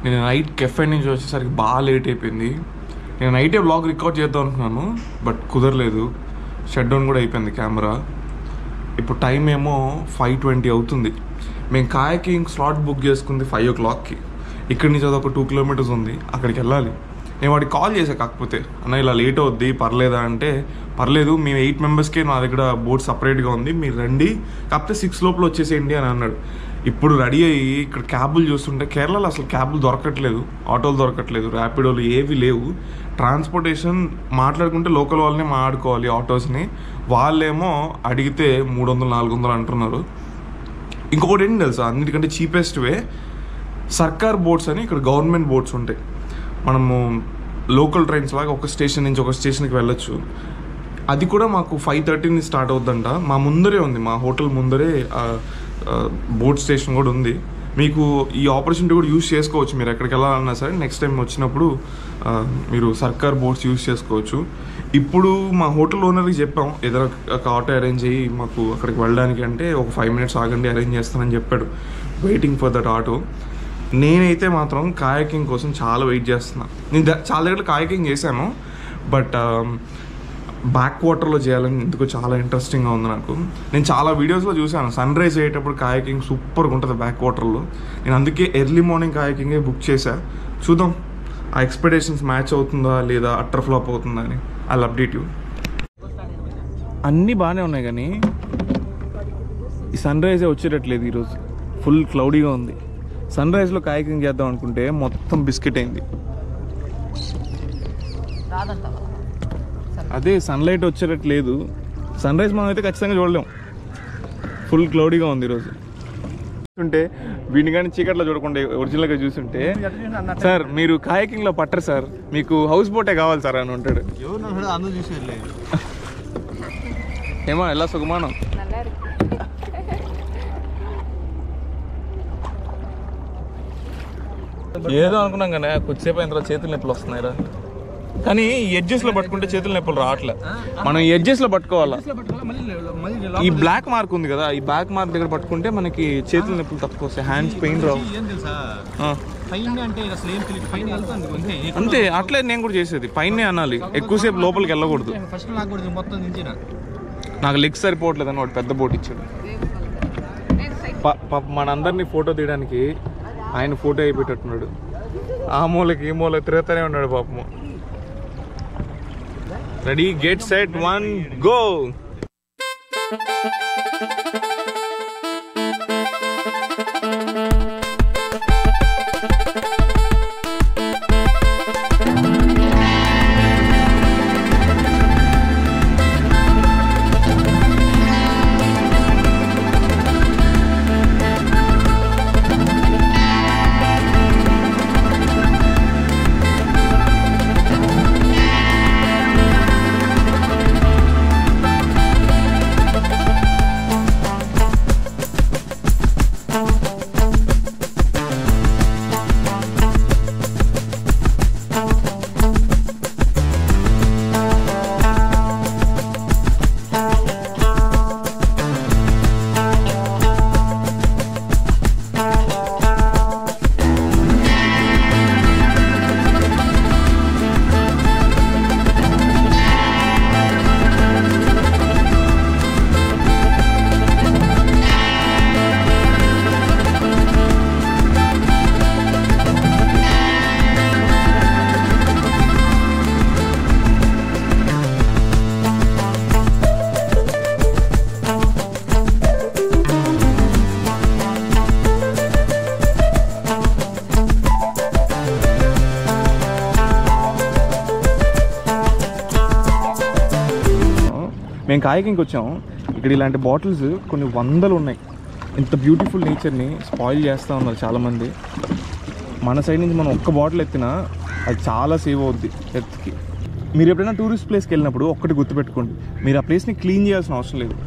నేను night cafe నుంచి వచ్చేసరికి బాగా లేట్ అయిపోయింది. నేను నైటే బ్లాగ్ రికార్డ్ చేద్దాం అనుకున్నాను, బట్ కుదరలేదు. షట్ డౌన్ కూడా అయిపోయింది కెమెరా. ఇప్పుడు టైం ఏమో 5:20 అవుతుంది. మేము కాయకింగ్ స్లాట్ బుక్ చేసుకుంది 5 o'clockకి. ఇక్కడి నుంచి అదొక 2 kilometers ఉంది, అక్కడికి వెళ్ళాలి. నేను వాడికి కాల్ చేశాను, కాకపోతే అన్న ఇలా లేట్ అవుద్ది పర్లేదా అంటే, పర్లేదు మేము 8 members నా దగ్గర బోట్ సపరేట్గా ఉంది, మీరు రండి, కాకపోతే 6 లోపల వచ్చేసేయండి అని అన్నాడు. ఇప్పుడు రెడీ అయ్యి ఇక్కడ క్యాబులు చూస్తుంటే కేరళలో అసలు క్యాబులు దొరకట్లేదు, ఆటోలు దొరకట్లేదు, ర్యాపిడోలు ఏవి లేవు. ట్రాన్స్పోర్టేషన్ మాట్లాడుకుంటే లోకల్ వాళ్ళని మాట్లాడుకోవాలి ఆటోస్ని. వాళ్ళేమో అడిగితే 300-400 అంటున్నారు. ఇంకొకటి ఏంటి తెలుసా, అన్నిటికంటే చీపెస్ట్ వే సర్కార్ బోట్స్ అని ఇక్కడ గవర్నమెంట్ బోట్స్ ఉంటాయి. మనము లోకల్ ట్రైన్స్ లాగా ఒక స్టేషన్ నుంచి ఒక స్టేషన్కి వెళ్ళొచ్చు. అది కూడా మాకు 5:30 స్టార్ట్ అవుద్దంట. మా ముందరే ఉంది, మా హోటల్ ముందరే బోట్ స్టేషన్ కూడా ఉంది. మీకు ఈ ఆపర్చునిటీ కూడా యూజ్ చేసుకోవచ్చు. మీరు ఎక్కడికి వెళ్ళాలన్నా సరే నెక్స్ట్ టైం వచ్చినప్పుడు మీరు సర్కార్ బోట్స్ యూజ్ చేసుకోవచ్చు. ఇప్పుడు మా హోటల్ ఓనర్కి చెప్పాం, ఏదైనా ఒక ఆటో అరేంజ్ అయ్యి మాకు అక్కడికి వెళ్ళడానికి అంటే, ఒక 5 minutes ఆగండి అరేంజ్ చేస్తానని చెప్పాడు. Waiting for that auto. నేనైతే మాత్రం కాయకింగ్ కోసం చాలా వెయిట్ చేస్తున్నా. నేను చాలా దగ్గర కాయకింగ్ చేశాను, బట్ బ్యాక్ వాటర్లో చేయాలని ఎందుకు చాలా ఇంట్రెస్టింగ్గా ఉంది నాకు. నేను చాలా వీడియోస్లో చూశాను, సన్ రైజ్ అయ్యేటప్పుడు కాయకింగ్ సూపర్గా ఉంటుంది బ్యాక్ వాటర్లో. నేను అందుకే ఎర్లీ మార్నింగ్ కాయకింగే బుక్ చేశా. చూద్దాం ఆ ఎక్స్పెక్టేషన్స్ మ్యాచ్ అవుతుందా లేదా అట్టర్ ఫ్లాప్ అవుతుందా అని. I'll update you. అన్నీ బాగానే ఉన్నాయి కానీ ఈ సన్ రైజే వచ్చేటట్లేదు. ఈరోజు ఫుల్ క్లౌడీగా ఉంది. సన్ రైజ్లో కాయకింగ్ చేద్దాం అనుకుంటే మొత్తం బిస్కెట్ అయింది. అదే సన్లైట్ వచ్చేటట్లేదు. సన్ రైజ్ మనం అయితే ఖచ్చితంగా చూడలేం, ఫుల్ క్లౌడీగా ఉంది ఈరోజు. చూస్తుంటే వీడిని కానీ చీకట్లో చూడకుండా ఒరిజినల్గా చూస్తుంటే, సార్ మీరు కాయకింగ్లో పట్టరు సార్, మీకు హౌస్ బోటే కావాలి సార్ అని ఉంటాడు. ఏమో ఎలా సుఖమానం. ఏదో అనుకున్నాం కానీ కొద్దిసేపు అయిన తర్వాత చేతులు నొప్పులు వస్తున్నాయిరా. కానీ ఎడ్జెస్లో పట్టుకుంటే చేతుల నొప్పులు రావట్లే. మనం ఎడ్జెస్లో పట్టుకోవాలా. ఈ బ్లాక్ మార్క్ ఉంది కదా, ఈ బ్లాక్ మార్క్ దగ్గర పట్టుకుంటే మనకి చేతుల నొప్పులు తక్కువ వస్తాయి, హ్యాండ్స్ పెయిన్ రావు. అంతే, అట్లే నేను కూడా చేసేది. పైనే అనాలి, ఎక్కువసేపు లోపలికి వెళ్ళకూడదు. నాకు లెగ్స్ సరిపోవట్లేదు అని వాడు పెద్ద బోట్ ఇచ్చాడు. మనందరినీ ఫోటో తీయడానికి ఆయన ఫోటో అయిపోయేటట్టున్నాడు. ఆ మూలకి ఈ మూలకి తిరుగుతూనే ఉన్నాడు పాపము. Ready, get set, 1 go. మేము కాయకింగ్కి వచ్చాము. ఇక్కడ ఇలాంటి బాటిల్స్ కొన్ని వందలు ఉన్నాయి. ఇంత బ్యూటిఫుల్ నేచర్ని స్పాయిల్ చేస్తూ ఉన్నారు చాలామంది. మన సైడ్ నుంచి మనం ఒక్క బాటిల్ ఎత్తినా అది చాలా సేవ్ అవుద్ది ఎత్తుకి. మీరు ఎప్పుడైనా టూరిస్ట్ ప్లేస్కి వెళ్ళినప్పుడు ఒక్కటి గుర్తుపెట్టుకోండి, మీరు ఆ ప్లేస్ని క్లీన్ చేయాల్సిన అవసరం లేదు,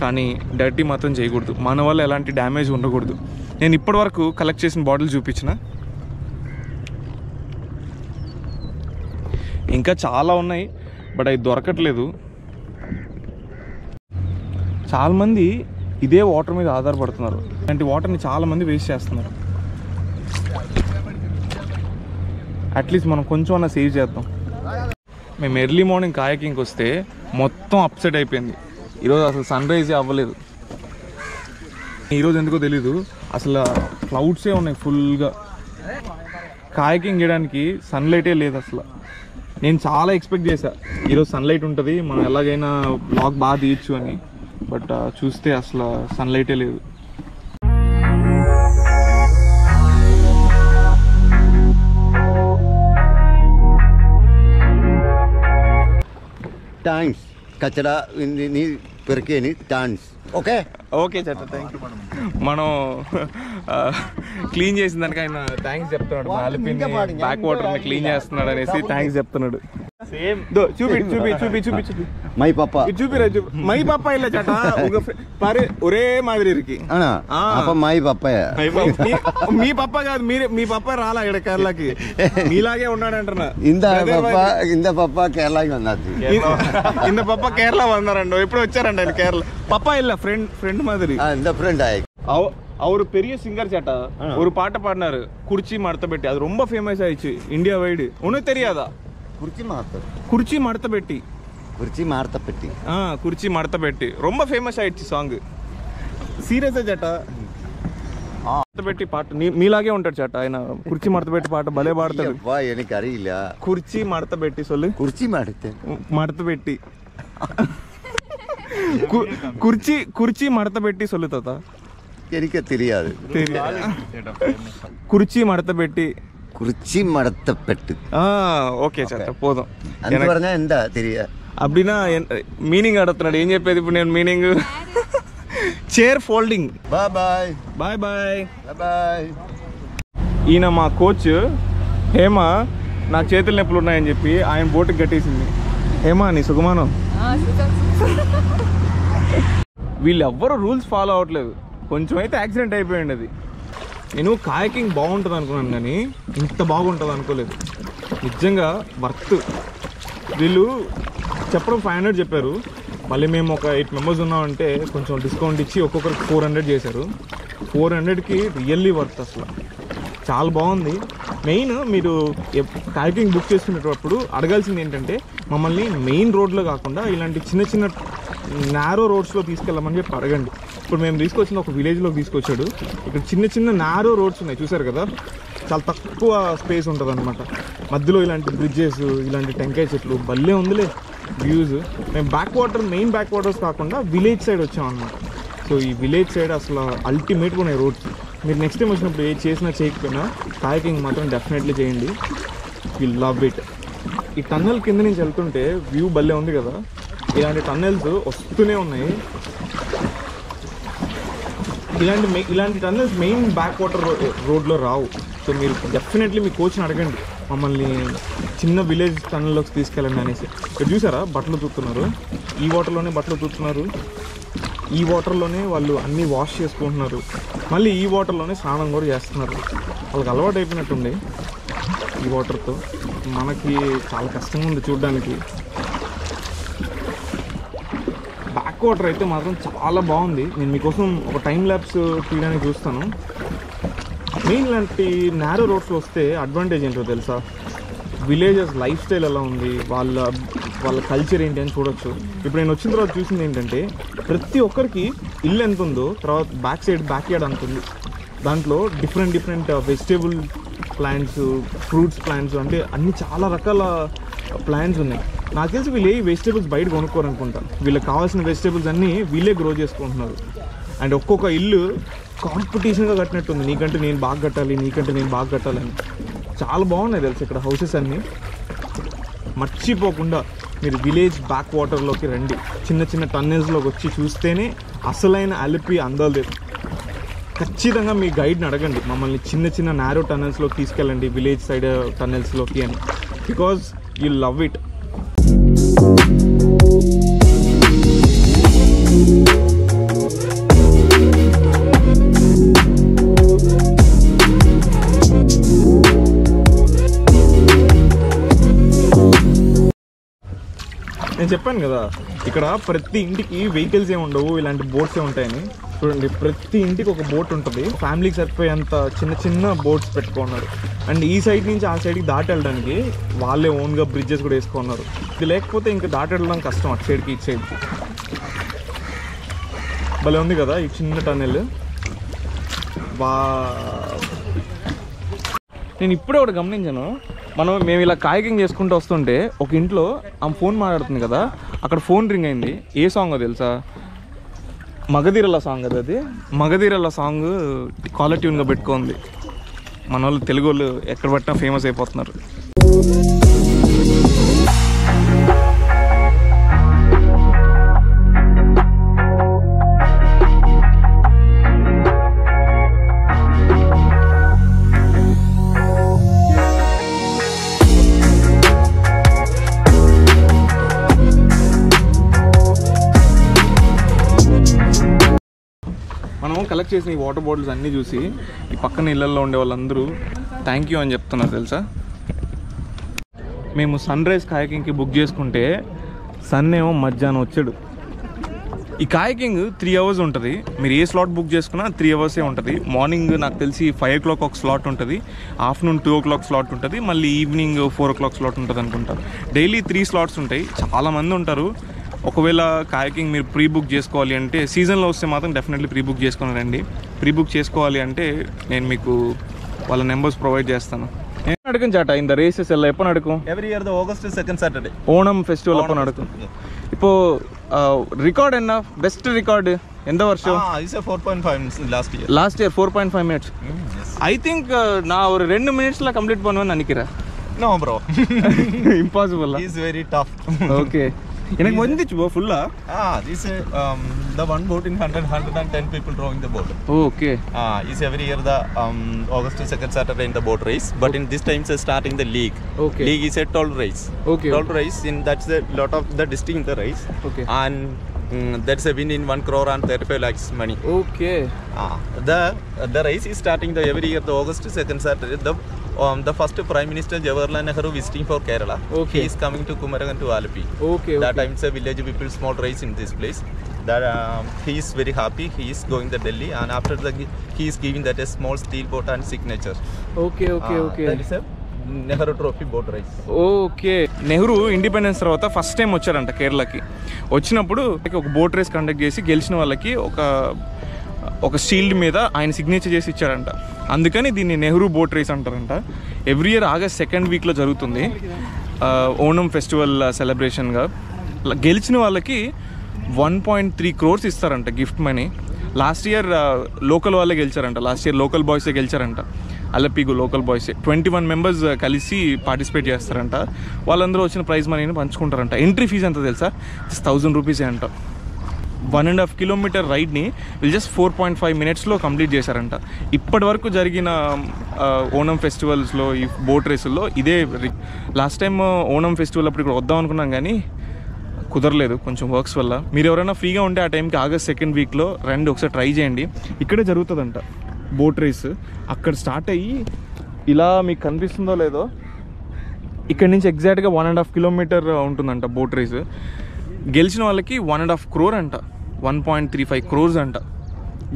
కానీ డర్టీ మాత్రం చేయకూడదు. మన వల్ల ఎలాంటి డ్యామేజ్ ఉండకూడదు. నేను ఇప్పటి వరకు కలెక్ట్ చేసిన బాటిల్ చూపించిన, ఇంకా చాలా ఉన్నాయి, బట్ అవి దొరకట్లేదు. చాలామంది ఇదే వాటర్ మీద ఆధారపడుతున్నారు. ఇలాంటి వాటర్ని చాలామంది వేస్ట్ చేస్తున్నారు. అట్లీస్ట్ మనం కొంచెం అన్న సేవ్ చేద్దాం. మేము ఎర్లీ మార్నింగ్ కాయకింగ్కి వస్తే మొత్తం అప్సెట్ అయిపోయింది. ఈరోజు అసలు సన్ రైజే అవ్వలేదు. ఈరోజు ఎందుకో తెలీదు, అసలు క్లౌడ్సే ఉన్నాయి ఫుల్గా. కాయకింగ్ చేయడానికి సన్లైటే లేదు అసలు. నేను చాలా ఎక్స్పెక్ట్ చేశా ఈరోజు సన్లైట్ ఉంటుంది, మనం ఎలాగైనా బ్లాగ్ బాగా తీయచ్చు అని. బట్ చూస్తే అసలు సన్లైటే లేదు. థ్యాంక్స్ కచరా నీ పెరికేని థ్యాంక్స్. ఓకే ఓకే చాచా, థ్యాంక్ యూ. మనం క్లీన్ చేసిన దానికి ఆయన థ్యాంక్స్ చెప్తున్నాడు. అలిపిని బ్యాక్ వాటర్ని క్లీన్ చేస్తున్నాడు అనేసి థ్యాంక్స్ చెప్తున్నాడు. సేమ్ చూపి చూపి చూపి చూపి చూపి మై పాప చూపిరా చూపి. మై పాప ఇలా చాటా ఒరే మాదిరి ఇరికి మై పప్పాయ. మీ పప్ప కాదు, మీరే మీ పప్ప రాలా ఇక్కడ కేరళకి, మీలాగే ఉన్నాడంటున్నా. ఇంత పప్ప కేరళకి ఉన్నది. ఇంత పప్ప కేరళ వన్నారండి, ఎప్పుడు వచ్చారండి ఆయన కేరళ. పప్ప இல்ல ఫ్రెండ్ மாதிரி. இந்த ஃப்ரெண்ட் அவரு பெரிய சிங்கர் சேட்டா. ஒரு பாட்டை பாடினாரு, குர்ச்சி மடத்த பெட்டி. அது ரொம்ப ஃபேமஸ் ஆயிடுச்சு இந்தியா வைடு. உனக்கு தெரியாதா? குர்ச்சி மடத்த பெட்டி. குர்ச்சி மடத்த பெட்டி ரொம்ப ఫేమస్ ఆయిడ్చి సాంగ్. సీరియస్ చేట పెట్టి పాట మీలాగే ఉంటాడు చేట ఆయన. కుర్చీ మడత పెట్టి పాట భలే పాడతాడు. కుర్చీ మడత పెట్టి సొల్లు. మడత పెట్టి కుర్చీ మడత పెట్టి సొల్లు తాత. తెలియదు. కుర్చీ మడత పెట్టి ఓకే చేత పోదాం. ఎంత తెలియదు அப்படின்னா మీనింగ్ అడుగుతున్నాడు. ఏం చెప్పేది ఇప్పుడు నేను meaning? Chair folding. Bye bye. ఈయన మా కోచ్ హేమ. నాకు చేతులు నొప్పులు ఉన్నాయని చెప్పి ఆయన బోటుకి కట్టేసింది. హేమ నీ సుఖమానం. వీళ్ళు ఎవ్వరూ రూల్స్ ఫాలో అవ్వట్లేదు. కొంచెం అయితే యాక్సిడెంట్ అయిపోయింది. అది నేను కాయకింగ్ బాగుంటుంది అనుకున్నాను కానీ ఇంత బాగుంటుంది అనుకోలేదు. నిజంగా వర్త్. వీళ్ళు చెప్పడం 500 చెప్పారు. మళ్ళీ మేము ఒక 8 మెంబర్స్ ఉన్నామంటే కొంచెం డిస్కౌంట్ ఇచ్చి ఒక్కొక్కరికి 400 చేశారు. 400కి రియల్లీ వర్త్. అసలు చాలా బాగుంది. మెయిన్ మీరు కాయకింగ్ బుక్ చేసుకునేటప్పుడు అడగాల్సింది ఏంటంటే మమ్మల్ని మెయిన్ రోడ్లో కాకుండా ఇలాంటి చిన్న చిన్న నారో రోడ్స్లో తీసుకెళ్ళమని చెప్పి అడగండి. ఇప్పుడు మేము తీసుకొచ్చిన ఒక విలేజ్లోకి తీసుకొచ్చాడు. ఇక్కడ చిన్న చిన్న నారో రోడ్స్ ఉన్నాయి, చూసారు కదా. చాలా తక్కువ స్పేస్ ఉంటుంది అనమాట. మధ్యలో ఇలాంటి బ్రిడ్జెస్, ఇలాంటి టెంకాయ చెట్లు భలే ఉందిలే వ్యూస్. మేము మెయిన్ బ్యాక్ వాటర్స్ కాకుండా విలేజ్ సైడ్ వచ్చామన్నమాట. సో ఈ విలేజ్ సైడ్ అసలు అల్టిమేట్గా ఉన్నాయి రోడ్స్. మీరు నెక్స్ట్ టైం వచ్చినప్పుడు ఏ చేసినా చేయకపోయినా కాయకింగ్ మాత్రం డెఫినెట్లీ చేయండి. You love it. ఈ టన్నెల్ కింద నుంచి వెళ్తుంటే వ్యూ భలే ఉంది కదా. ఇలాంటి టన్నెల్స్ వస్తూనే ఉన్నాయి. ఇలాంటి టన్నెల్స్ మెయిన్ బ్యాక్ వాటర్ రోడ్లో రావు. సో మీరు డెఫినెట్లీ మీ కోచ్ని అడగండి మమ్మల్ని చిన్న విలేజ్ టన్నెల్లోకి తీసుకెళ్ళండి అనేసి. ఇక్కడ చూసారా బట్టలు తూతున్నారు. ఈ వాటర్లోనే బట్టలు తూతున్నారు. ఈ వాటర్లోనే వాళ్ళు అన్నీ వాష్ చేసుకుంటున్నారు. మళ్ళీ ఈ వాటర్లోనే స్నానం కూడా చేస్తున్నారు. వాళ్ళకి అలవాటు అయిపోయినట్టుంది ఈ వాటర్తో. మనకి చాలా కష్టంగా ఉంది చూడడానికి. బ్యాక్ వాటర్ అయితే మాత్రం చాలా బాగుంది. నేను మీకోసం ఒక టైం ల్యాప్స్ తీయడానికి చూస్తాను. మెయిన్ ఇలాంటి నారో రోడ్స్లో వస్తే అడ్వాంటేజ్ ఏంటో తెలుసా? విలేజెస్ లైఫ్ స్టైల్ ఎలా ఉంది, వాళ్ళ కల్చర్ ఏంటి అని చూడొచ్చు. ఇప్పుడు నేను వచ్చిన తర్వాత చూసింది ఏంటంటే ప్రతి ఒక్కరికి ఇల్లు ఎంత ఉందో తర్వాత బ్యాక్ యార్డ్ అంత ఉంది. దాంట్లో different vegetable plants, fruits plants, అంటే అన్ని చాలా రకాల ప్లాంట్స్ ఉన్నాయి. నాకు తెలిసి వీళ్ళు ఏ వెజిటేబుల్స్ బయట కొనుక్కోరనుకుంటా. వీళ్ళకి కావాల్సిన వెజిటేబుల్స్ అన్నీ వీళ్ళే గ్రో చేసుకుంటున్నారు. అండ్ ఒక్కొక్క ఇల్లు కాంపిటీషన్గా కట్టినట్టుంది. నీకంటే నేను బాగా కట్టాలని. చాలా బాగున్నాయి తెలుసు ఇక్కడ హౌసెస్ అన్నీ. మర్చిపోకుండా మీరు విలేజ్ బ్యాక్ వాటర్లోకి రండి. చిన్న చిన్న టన్నెల్స్లోకి వచ్చి చూస్తేనే అసలైన అలిపి అందాలు. ఖచ్చితంగా మీ గైడ్ని అడగండి మమ్మల్ని చిన్న చిన్న నారో టన్నెల్స్లోకి తీసుకెళ్ళండి, విలేజ్ సైడ్ టన్నెల్స్లోకి అని. Because you love it. నేను చెప్పాను కదా ఇక్కడ ప్రతి ఇంటికి వెహికల్స్ ఏమి ఉండవు, ఇలాంటి బోట్సే ఉంటాయని. చూడండి, ప్రతి ఇంటికి ఒక బోట్ ఉంటుంది. ఫ్యామిలీకి సరిపోయేంత చిన్న చిన్న బోట్స్ పెట్టుకున్నారు. అండ్ ఈ సైడ్ నుంచి ఆ సైడ్కి దాటి వెళ్ళడానికి వాళ్ళే ఓన్గా బ్రిడ్జెస్ కూడా వేసుకున్నారు. ఇది లేకపోతే ఇంకా దాటి వెళ్ళడం కష్టం అటు సైడ్కి ఇటు సైడ్కి. భలే ఉంది కదా ఈ చిన్న టన్నెల్. నేను ఇప్పుడే ఒకటి గమనించాను. మేము ఇలా కాయకింగ్ చేసుకుంటూ వస్తుంటే ఒక ఇంట్లో ఆమె ఫోన్ మాట్లాడుతుంది కదా, అక్కడ ఫోన్ రింగ్ అయింది. ఏ సాంగ్ తెలుసా? మగధీరల సాంగ్ అది. మగధీరల సాంగ్ కాలర్ ట్యూన్గా పెట్టుకుంది. మన వాళ్ళు తెలుగు వాళ్ళు ఎక్కడ పట్టినా ఫేమస్ అయిపోతున్నారు. మనము కలెక్ట్ చేసిన ఈ వాటర్ బాటిల్స్ అన్నీ చూసి ఈ పక్కన ఇళ్ళల్లో ఉండే వాళ్ళందరూ థ్యాంక్ యూ అని చెప్తున్నారు తెలుసా. మేము సన్ రైజ్ కాయకింగ్కి బుక్ చేసుకుంటే సన్ ఏమో మధ్యాహ్నం వచ్చాడు. ఈ కాయకింగ్ 3 hours ఉంటుంది. మీరు ఏ స్లాట్ బుక్ చేసుకున్నా 3 hours ఉంటుంది. మార్నింగ్ నాకు తెలిసి 5 o'clock ఒక స్లాట్ ఉంటుంది, ఆఫ్టర్నూన్ 2 o'clock స్లాట్ ఉంటుంది, మళ్ళీ ఈవినింగ్ 4 o'clock స్లాట్ ఉంటుంది అనుకుంటా. డైలీ 3 slots ఉంటాయి. చాలామంది ఉంటారు. ఒకవేళ కాయకింగ్ మీరు ప్రీ బుక్ చేసుకోవాలి అంటే, సీజన్లో వస్తే మాత్రం డెఫినెట్లీ ప్రీ బుక్ చేసుకుని రండి. ప్రీ బుక్ చేసుకోవాలి అంటే నేను మీకు వాళ్ళ నెంబర్స్ ప్రొవైడ్ చేస్తాను. నేను అడుగును చాట இந்த ரேசஸ் எல்லாம் எப்போ நடக்கும்? Every year the August 2nd Saturday. Onam festival எப்போ நடக்கும்? இப்போ ரிகார்ட் என்ன பெஸ்ட் ரிகார்டு எந்த வருஷம்? It's a 4.5 last year. Last year 4.5 minutes. I think நான் ஒரு 2 minutesல கம்ப்ளீட் பண்ணுவேன்னு நினைக்கிறேன். No bro. Impossible. It's very tough. Okay. எனக்கு வந்துச்சு போ ஃபுல்லா. This the one boat in 110 people rowing the boat. Okay. Is every year the August 2nd Saturday in the boat race, but in this time is starting the league. Okay. League is a toll race. Okay. Toll race in that's a lot of the district in the race. Okay. And that's a win in 1 crore and 35 lakhs money. Okay. The race is starting the every year the August 2nd Saturday. The first Prime Minister Jawaharlal Nehru visiting for Kerala. Okay. He is coming to Kumaragan to Alapi. Okay. That time it's a village people small race in this place. That he is very happy. He is going to Delhi, and after that he is giving that a small steel boat and signature. Okay. That is a Nehru Trophy boat race. Okay. Nehru independence తర్వాత first time వచ్చారంట కేరళకి. వచ్చినప్పుడు ఒక boat race conduct చేసి గెలిచిన వాళ్ళకి ఒక shield మీద ఆయన సిగ్నేచర్ చేసి ఇచ్చారంట. అందుకని దీన్ని నెహ్రూ బోట్ రేస్ అంటారంట. ఎవ్రీ ఇయర్ August 2nd వీక్లో జరుగుతుంది. ఓణం ఫెస్టివల్ సెలబ్రేషన్గా గెలిచిన వాళ్ళకి 1.3 crores ఇస్తారంట gift money. Last year local వాళ్ళే గెలిచారంట. లాస్ట్ ఇయర్ లోకల్ బాయ్సే గెలిచారంట. అలపిగు లోకల్ బాయ్స్ 21 members కలిసి పార్టిసిపేట్ చేస్తారంట. వాళ్ళందరూ వచ్చిన ప్రైజ్ మనీని పంచుకుంటారంట. ఎంట్రీ ఫీజు ఎంత తెలుసా? జస్ట్ 1000 rupees అంట. 1.5 kilometer రైడ్ని వీళ్ళు జస్ట్ 4.5 minutesలో కంప్లీట్ చేశారంట. ఇప్పటి వరకు జరిగిన ఓణం ఫెస్టివల్స్లో ఈ బోట్ రేసుల్లో ఇదే. లాస్ట్ టైం ఓణం ఫెస్టివల్ అప్పుడు ఇక్కడ వద్దాం అనుకున్నాం కానీ కుదరలేదు కొంచెం వర్క్స్ వల్ల. మీరు ఎవరైనా ఫ్రీగా ఉంటే ఆ టైంకి August 2nd వీక్లో రండి, ఒకసారి ట్రై చేయండి. ఇక్కడే జరుగుతుందంట బోట్ రేస్. అక్కడ స్టార్ట్ అయ్యి ఇలా మీకు కనిపిస్తుందో లేదో, ఇక్కడ నుంచి ఎగ్జాక్ట్గా 1.5 kilometer ఉంటుందంట బోట్ రేస్. గెలిచిన వాళ్ళకి 1.5 crore అంట, 1.35 crores అంట.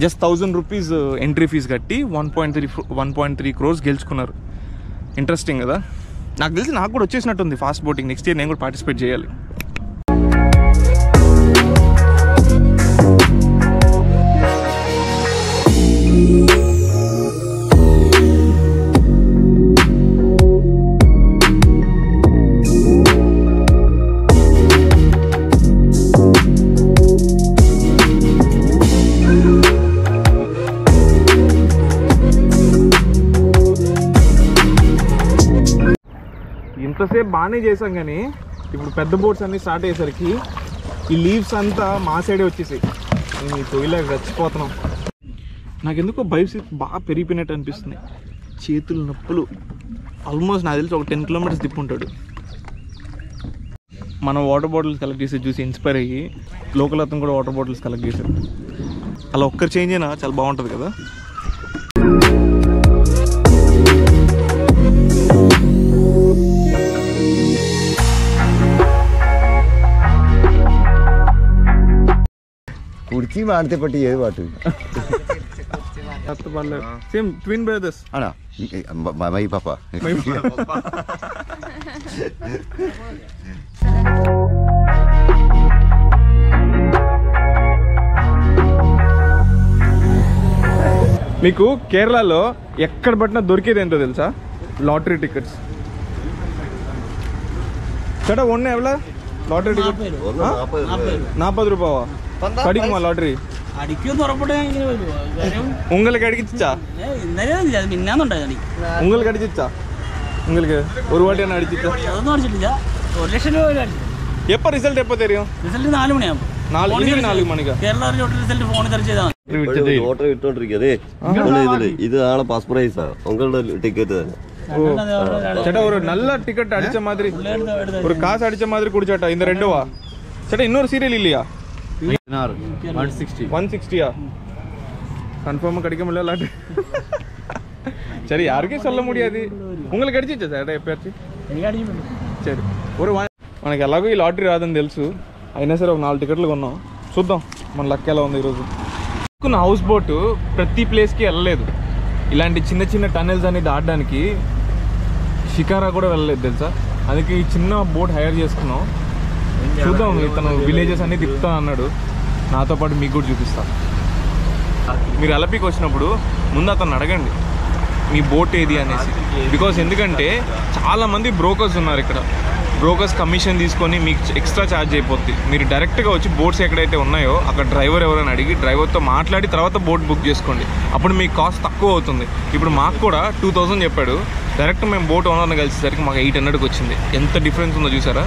జస్ట్ 1000 rupees ఎంట్రీ ఫీజు కట్టి 1.3 crores గెలుచుకున్నారు. ఇంట్రెస్టింగ్ కదా. నాకు తెలిసి నాకు కూడా వచ్చేసినట్టుంది ఫాస్ట్ బోటింగ్. నెక్స్ట్ ఇయర్ నేను కూడా పార్టిసిపేట్ చేయాలి. ఇంతసేపు బాగానే చేసాం కానీ ఇప్పుడు పెద్ద బోట్స్ అన్నీ స్టార్ట్ అయ్యేసరికి ఈ లీవ్స్ అంతా మా సైడే వచ్చేసాయి. నేను తొయ్యలేక చచ్చిపోతున్నాం. నాకెందుకో బైక్స్ బాగా పెరిగిపోయినట్టు అనిపిస్తుంది. చేతులు నొప్పులు. ఆల్మోస్ట్ నాకు తెలిసి ఒక 10 kilometers తిప్పుంటాడు. మనం వాటర్ బాటిల్స్ కలెక్ట్ చేసి చూసి ఇన్స్పైర్ అయ్యి లోకల్ అతను కూడా వాటర్ బాటిల్స్ కలెక్ట్ చేశారు. అలా ఒక్కరు చేంజ్ అయినా చాలా బాగుంటుంది కదా. సీమ ఆడితే పట్టి ఏది పాటు సేమ్ ట్విన్ బ్రదర్స్ అనా మై పాప మీకు కేరళలో ఎక్కడ పట్టినా దొరికేది ఏంటో తెలుసా? Lottery tickets. ചേട്ടാ ஒன்று எவ்வளோ லாட்ரி டிக்கெட்? 40 ரூபாவா? கிடைக்குமா லாட்ரி? உங்களுக்கு அடிச்சிச்சா? உங்களுக்கு அடிச்சிச்சா? உங்களுக்கு ஒரு வாட்டி என்ன அடிச்சிச்சா? எப்போ ரிசல்ட் எப்போ தெரியும்? ரிசல்ட் 4 மணி ஆகும். 4 மணிக்கா? കേരള ரிசல்ட் ഫോണിൽ സെർച്ച് ചെയ്താൽ ലോട്ടറി ഇട്ടോണ്ടിരിക്കതേ ഇത് ആളെ പാസ് പ്രൈസാ ഉങ്ങളുടെ ടിക്കറ്റ് തന്നെ. ചേട്ടാ ഒരു നല്ല ടിക്കറ്റ് അടിച്ച മാതിരി ഒരു കാശ് അടിച്ച മാതിരി കുടിച്ചേട്ടാ இந்த ரெண்டுவா? ചേട്ടാ இன்னொரு சீரியல் இல்லையா? 160 கன்ஃபார்மாக கிடைக்க முடியல. சரி யாருக்கும் சொல்ல முடியாது. உங்களுக்கு అడిచిచ్చా ചേട്ടാ ఎప్పటి? సరే ஒரு మనకి ఎలాగో ఈ లాటరీ రాదని తెలుసు, అయినా సరే ఒక 4 టికెట్లు కొన్నాం. చూద్దాం మన లక్ ఎలా ఉంది ఈరోజు. హౌస్ బోట్ ప్రతి ప్లేస్కి వెళ్ళలేదు. ఇలాంటి చిన్న చిన్న టనెల్స్ అని దాటడానికి షికారా కూడా వెళ్ళలేదు తెలుసా. అందుకే ఈ చిన్న బోట్ హైర్ చేసుకున్నాం. చూద్దాం, ఇతను విలేజెస్ అన్ని తిప్పుతా అన్నాడు. నాతో పాటు మీకు కూడా చూపిస్తా. మీరు అలపికి వచ్చినప్పుడు ముందు అతను అడగండి మీ బోట్ ఏది అనేసి. బికాస్ ఎందుకంటే చాలామంది బ్రోకర్స్ ఉన్నారు ఇక్కడ. బ్రోకర్స్ కమిషన్ తీసుకొని మీకు ఎక్స్ట్రా ఛార్జ్ అయిపోద్ది. మీరు డైరెక్ట్గా వచ్చి బోట్స్ ఎక్కడైతే ఉన్నాయో అక్కడ డ్రైవర్ ఎవరైనా అడిగి డ్రైవర్తో మాట్లాడి తర్వాత బోట్ బుక్ చేసుకోండి. అప్పుడు మీకు కాస్ట్ తక్కువ అవుతుంది. ఇప్పుడు మాకు కూడా 2000 చెప్పాడు. డైరెక్ట్ మేము బోట్ ఓనర్ని కలిసేసరికి మాకు 800కి వచ్చింది. ఎంత డిఫరెన్స్ ఉందో చూసారా?